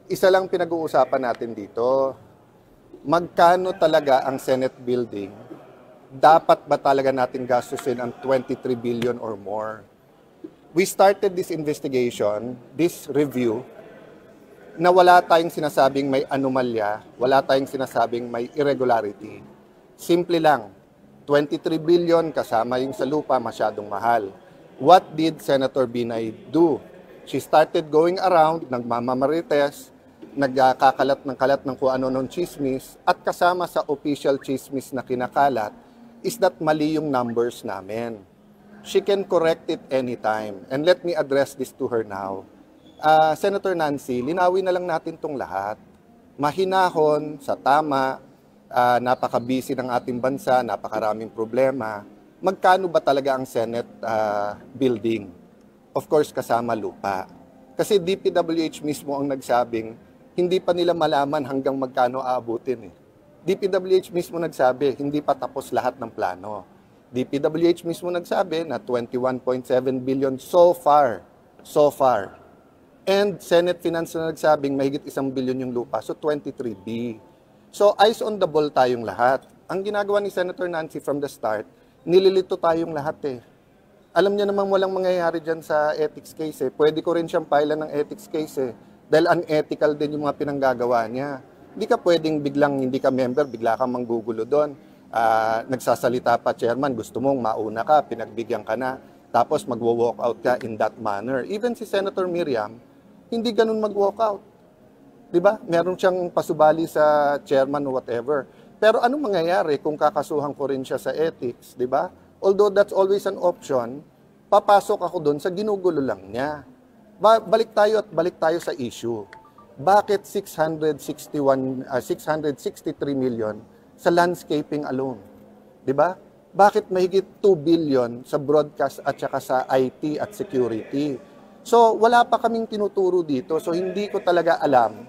isa lang pinag-uusapan natin dito. Magkano talaga ang Senate building? Dapat ba talaga natin gastusin ang 23 billion or more? We started this investigation, this review, na wala tayong sinasabing may anomalya, wala tayong sinasabing may irregularity. Simple lang, 23 billion kasama yung sa lupa, masyadong mahal. What did Senator Binay do? She started going around, nagmamamarites, nagkakalat ng kung ano nung chismis, at kasama sa official chismis na kinakalat is that mali yung numbers namin. She can correct it anytime. And let me address this to her now. Senator Nancy, linawin na lang natin tong lahat. Mahinahon, sa tama, napaka-busy ng ating bansa, napakaraming problema. Magkano ba talaga ang Senate building? Of course, kasama lupa. Kasi DPWH mismo ang nagsabing, hindi pa nila malaman hanggang magkano aabutin. DPWH mismo nagsabi, hindi pa tapos lahat ng plano. DPWH mismo nagsabi na 21.7 billion so far. So far. And Senate Finance na nagsabing mahigit 1 billion yung lupa. So 23B. So eyes on the ball tayong lahat. Ang ginagawa ni Senator Nancy from the start, nililito tayong lahat Alam niya namang walang mangyayari dyan sa ethics case Pwede ko rin siyang filean ng ethics case Dahil unethical din yung mga pinanggagawa niya. Hindi ka pwedeng biglang hindi ka member, bigla kang manggugulo doon. Nagsasalita pa chairman, gusto mong mauna ka, pinagbigyan ka na, tapos magwo-walk out ka in that manner. Even si Senator Miriam, hindi ganun mag-walk out. 'Di ba? Meron siyang pasubali sa chairman or whatever. Pero anong mangyayari kung kakasuhan ko rin siya sa ethics, 'di ba? Although that's always an option, papasok ako doon sa ginugulo lang niya. Balik tayo sa issue. Bakit 663 million sa landscaping alone? 'Di ba? Bakit mahigit 2 billion sa broadcast at saka sa IT at security? So, wala pa kaming tinuturo dito. So, hindi ko talaga alam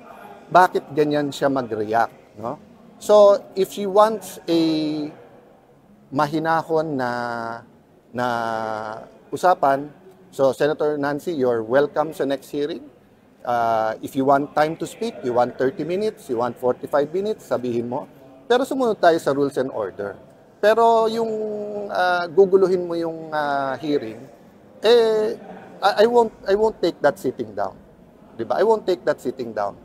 bakit ganyan siya mag-react, no? So, if she wants a mahinahon na usapan, so, Senator Nancy, you're welcome sa next hearing. If you want time to speak, you want 30 minutes, you want 45 minutes, sabihin mo. Pero sumunod tayo sa rules and order. Pero yung guguluhin mo yung hearing, I won't take that sitting down. Diba? I won't take that sitting down.